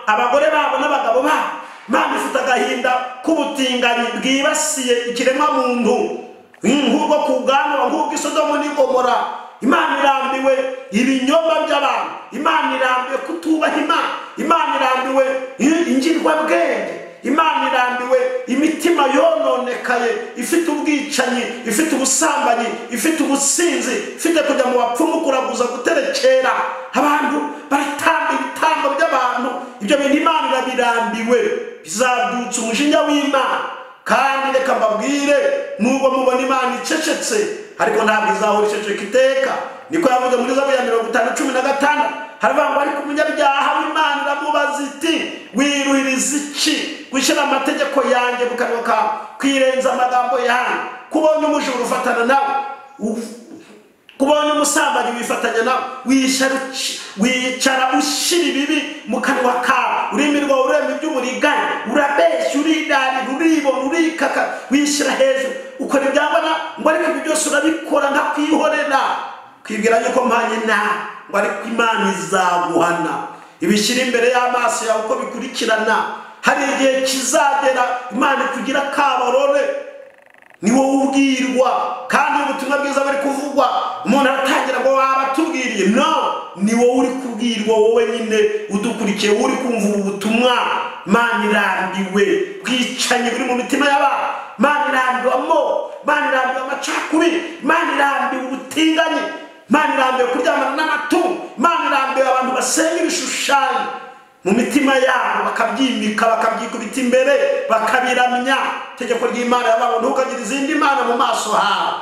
abagore babo n'abagabo babo. Imana ifite agahinda k'ubutinganyi bwibasiye ikiremwa muntu nk'ubwo ku bwanwa nk'ubwo Sodomu n'Igomora. Imana irambiwe ibinyoma by'abantu. Imana irambiwe kutubaha Imana. Imana irambiwe ingirwabwenge. Imana irambiwe imitima yononekaye ifite ubwicanyi, ifite ubusambanyi, ifite ubusinzi, ifite kujya mu bapfumu kuraguza guterekera. Abantu baratamba ibitambo by'abantu. Ibyo bintu Imana irabirambiwe, bizabyutsa umujinya w'Imana. Kandi reka mbabwire, nubwo mubona Imana icecetse, ariko ntabwo izahora iceceka iteka. Niko yavuze muri Zaburi ya 50:16. Haravuga ngo ariko umunyabyaha w'Imana iramubaza iti, wiruhiriza iki gushyira amategeko yanjye mu kanwa kawe, kwirenza amagambo yanjye? Kubonye umujura ufatana nawe, kubonye umusambanyi wifatanya nawe, wicara ushyira ibibi mu kanwa kawe, ururimi rwawe urema iby'uburiganya, urabeshya, uridari, uribona, urikaka, wishyira hejuru, ukora ibyambana ngo ariko ibyo byose urabikora ntakwihorera, kwibwira yuko mpanye nawe, ngo ariko Imana izaguhana. Ibishyira imbere y'amaso yawe uko bikurikirana. Hari igihe kizagera Imana kugira kabarore, ni wowe ubwirwa. Kandi ubutumwa bwiza bari kuvugwa, umuntu aratangira ngo wabatubwiriye. No, ni wowe uri kubwirwa, wowe nyine udukurikiye, uri kumva ubu butumwa. Imana irambiwe bwicanyi buri mu mitima y'abantu. Imana irambiwe Imana irambiwe amacakubiri. Imana irambiwe ubutinganyi. Imana irambiwe kuryamana n'amatungo. Imana irambiwe abantu basenga ibishushanyo mu mitima yabo, bakabyimika, bakabyikubita imbere, bakabiramya. Itegeko ry'Imana yabaho, ntukagira izindi mana mu maso hawe.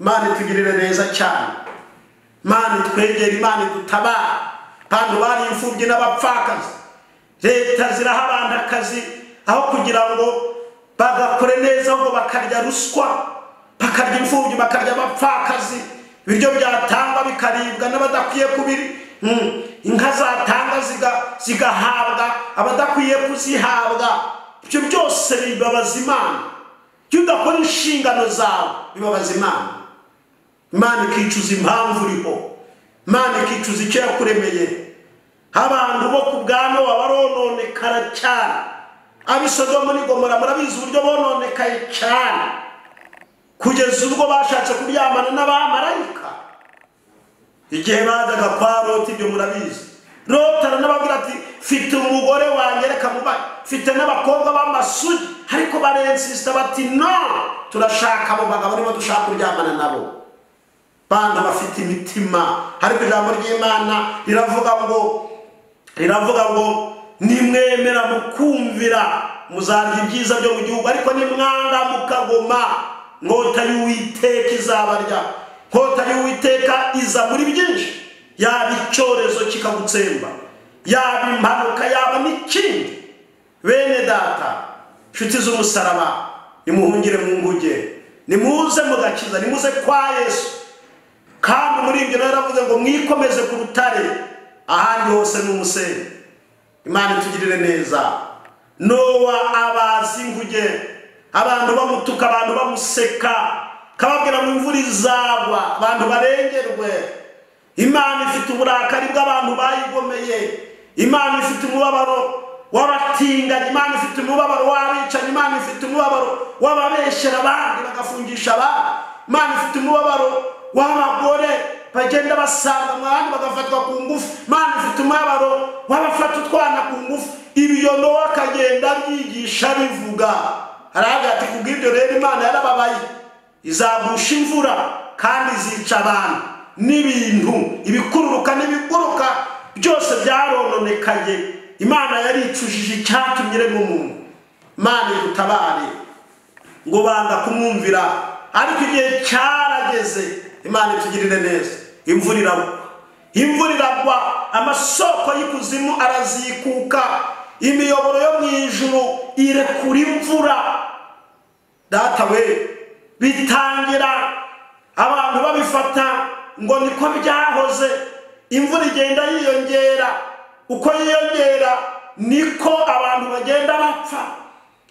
Imana itugirire neza cyane. Imana itwegere, Imana idutabara. Kandi bari imfubyi n'abapfakazi, leta ziraha abantu akazi aho kugira ngo bagakore neza, ngo bakarya ruswa, bakarya imfubyi, bakarya abapfakazi. Ibiryo byatangwa bikaribwa n'abadakwiye kubiri. Inka zatanga zigahabwa abadakwiye kuzihabwa. Ibyo byose bibabaza Imana. Iyo udakora inshingano zawe bibabaza Imana. Imana ikicuza impamvu uriho. Imana ikicuza icyo yakuremeye. Abantu bo ku bwano barononekara cyane. Ab'i Sodomu n'Igomora murabizi uburyo bononekaye cyane, kugeza ubwo bashatse kuryamana n'abamarayika. Igihe bazaga kwa Loti, ibyo murabizi. Loti aranababwira ati, mfite umugore wanjye reka mubaye, mfite n'abakobwa b'amasugi, ariko barensista bati no, turashaka abo bagabo nibo dushaka kuryamana nabo. Bantu bafite imitima. Ariko ijambo ry'Imana riravuga ngo nimwemera mukumvira muzarya ibyiza byo mu gihugu, ariko nimwanga mukagoma nkota y'Uwiteka izabarya. Nkota y'Uwiteka iza muri byinshi, yaba icyorezo kikagutsemba, yaba impanuka, yaba n'ikindi. Bene data, nshuti z'umusaraba, nimuhungire mu nguge, nimuze mu gakiza, nimuze kwa Yesu. Kandi muri ibyo naravuze ngo mwikomeze ku rutare, ahandi hose ni umusenyi. Imana itugirire neza. Nowa abazi inguge, abantu bamutuka, abantu bamuseka, kababwira mu imvura izagwa, abantu barengerwe. Imana ifite uburakari bw'abantu bayigomeye. Imana ifite umubabaro w'abatinganyi. Imana ifite umubabaro w'abicanyi. Imana ifite umubabaro w'ababeshyera abandi bagafungisha abandi. Imana ifite umubabaro w'abagore bagenda basanga mwandi bagafatwa ku ngufu. Imana ifite umubabaro w'abafata utwana ku ngufu. Ibyo Nowa akagenda byigisha bivuga. Aravuga ati kubw'ibyo rero Imana yarababaye, izagusha imvura kandi izica abantu n'ibintu, ibikururuka n'ibiguruka byose byarononekaye. Imana yaricujije icyatumye irema umuntu. Imana idutabare ngo banga kumwumvira, ariko igihe cyarageze. Imana itugirire neza. Imvura iragwa, amasoko y'ikuzimu arazikuka, imiyoboro yo mu ijuru irekura imvura. Data we, bitangira abantu babifata ngo niko byahoze. Imvura igenda yiyongera, uko yiyongera niko abantu bagenda bapfa.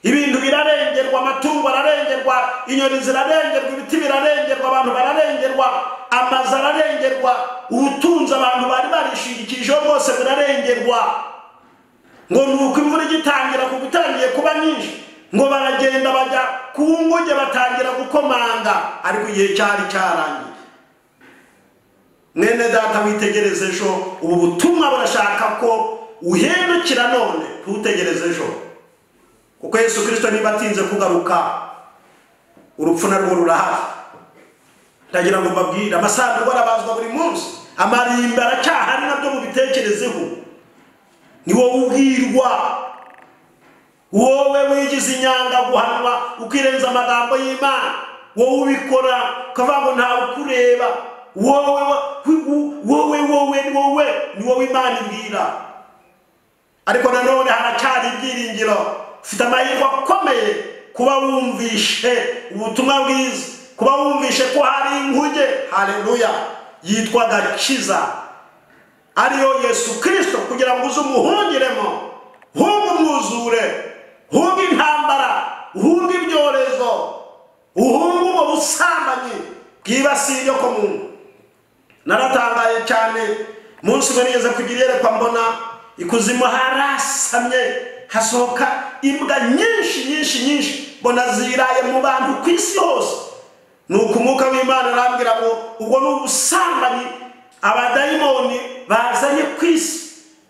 Ibintu birarengerwa, amatungo ararengerwa, inyoni zirarengerwa, ibiti birarengerwa, abantu bararengerwa, amazu ararengerwa, ubutunzi abantu bari barishingikirijeho bwose burarengerwa. ngo nuko imvura igitangira kugutangiye kuba nyinshi ngo baragenda bajya ku nguge batangira gukomanga ariko igihe cyari cyarangiye. Mwene data witegereze ejo, ubu butumwa burashaka ko uhindukira none, ntutegereze ejo, kuko Yesu Kristo niba atinze kugaruka urupfu narwo rurahari. Ndagira ngo mbabwire amasanduku arabazwa buri munsi, amarimbi aracyahari, nabyo mubitekerezeho. Ni wowe ubwirwa, wowe wigize inyanga guhanwa ukirenza amagambo y'Imana, wowe ubikora ukavuga ngo ntawe ukureba, ni wowe Imana ibwira. Ariko nanone haracyari ibyiringiro, ufite amahirwe akomeye kuba wumvishe ubutumwa bwiza, kuba wumvishe ko hari inkuge, haleluya, yitwa gakiza, ariyo Yesu Kristo, kugira ngo uze umuhungiremo, hunga umwuzure, hunga intambara, hunga ibyorezo, uhunga ubwo busambanyi bwibasiye inyoko muntu. Naratangaye cyane munsi umwe nigeze kugira iyerekwa, mbona ikuzimu harasamye hasohoka imbwa nyinshi, mbona ziraye mu bantu ku isi hose. Nuko umwuka w'Imana arambwira ngo ubwo ni ubusambanyi abadayimoni bazanye ku isi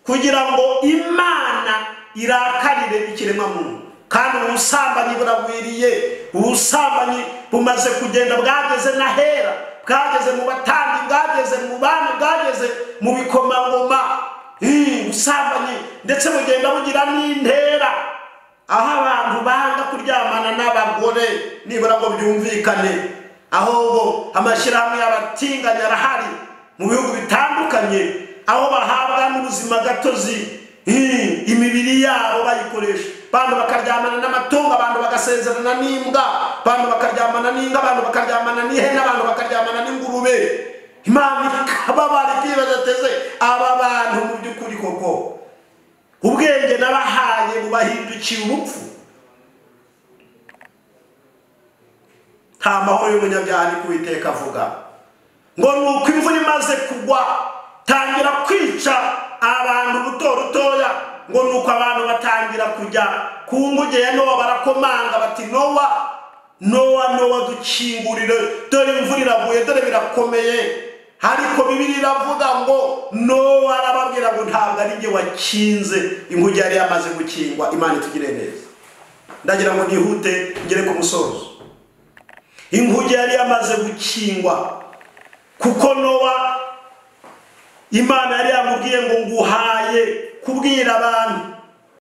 kugira ngo Imana irakarire ikiremwa muntu. Kandi ubusambanyi buragwiriye, ubusambanyi bumaze kugenda, bwageze n'ahera, bwageze mu batandi, bwageze mu bana, bwageze mu bikomangoma. Ubusambanyi ndetse bugenda bugira n'intera, aho abantu banga kuryamana n'abagore nibura ngo byumvikane, aho amashyirahamwe y'abatinganyi arahari mu bihugu bitandukanye, aho bahabwa n'ubuzima gatozi, imibiri yabo bayikoresha. Abantu bakaryamana n'amatungo, abantu bagasezerana n'imbwa, abantu bakaryamana n'inka, abantu bakaryamana n'ihene, abantu bakaryamana n'ingurube. Imana ikababara ikibazo ateze aba bantu mu by'ukuri koko ubwenge nabahaye bubahindukiye ubupfu. Nta mahoro y'umunyabyaha ni Uwiteka avuga. Ngo nuko imvura imaze kugwa tangira kwica abantu rutoya, ngo nuko abantu batangira kujya ku nguge ya Nowa, barakomanga bati Nowa dukingurire, dore imvura iraguye, dore birakomeye. Ariko Bibiliya iravuga ngo Nowa arababwira ngo ntabwo ari njye wakinze, inguge yari yamaze gukingwa. Imana itugire neza. Ndagira ngo nihute ngere ku musozo. Inguge yari yamaze gukingwa kuko Nowa Imana yari yamubwiye ngo nguhaye kubwira abantu